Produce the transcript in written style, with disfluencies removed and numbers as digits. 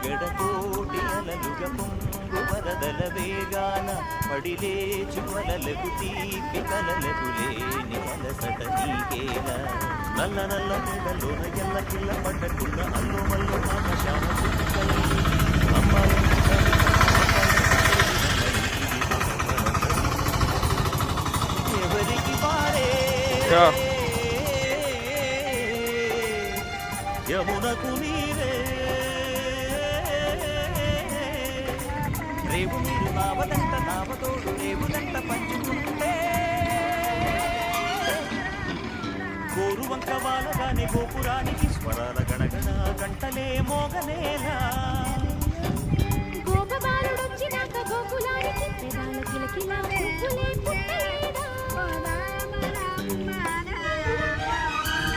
గడకోటి అలలుగ పొంగు వరదల వేగాన పడిలేచు వలలకు తీపి కలలకు లేని అలసట నీకేలా నల్ల నల్ల నీడలోన ఎల్ల కిల్ల పడ్డకున్న అల్లు మల్లు ఆకాశాన చుక్కలు ఎవరికి పారే యమునకు నీరే రేవు మీరు నావదంట నావతోడు రేవుదంట పంచుకుంటే గోరువంక వాలగానే గోపురానికి స్వరాల గణగణ గంటలే మోగనేలా గోపబాలుడొచ్చినాక గోకులానికి పెదాల కిలకిలా పువ్వులే పుట్టలేదా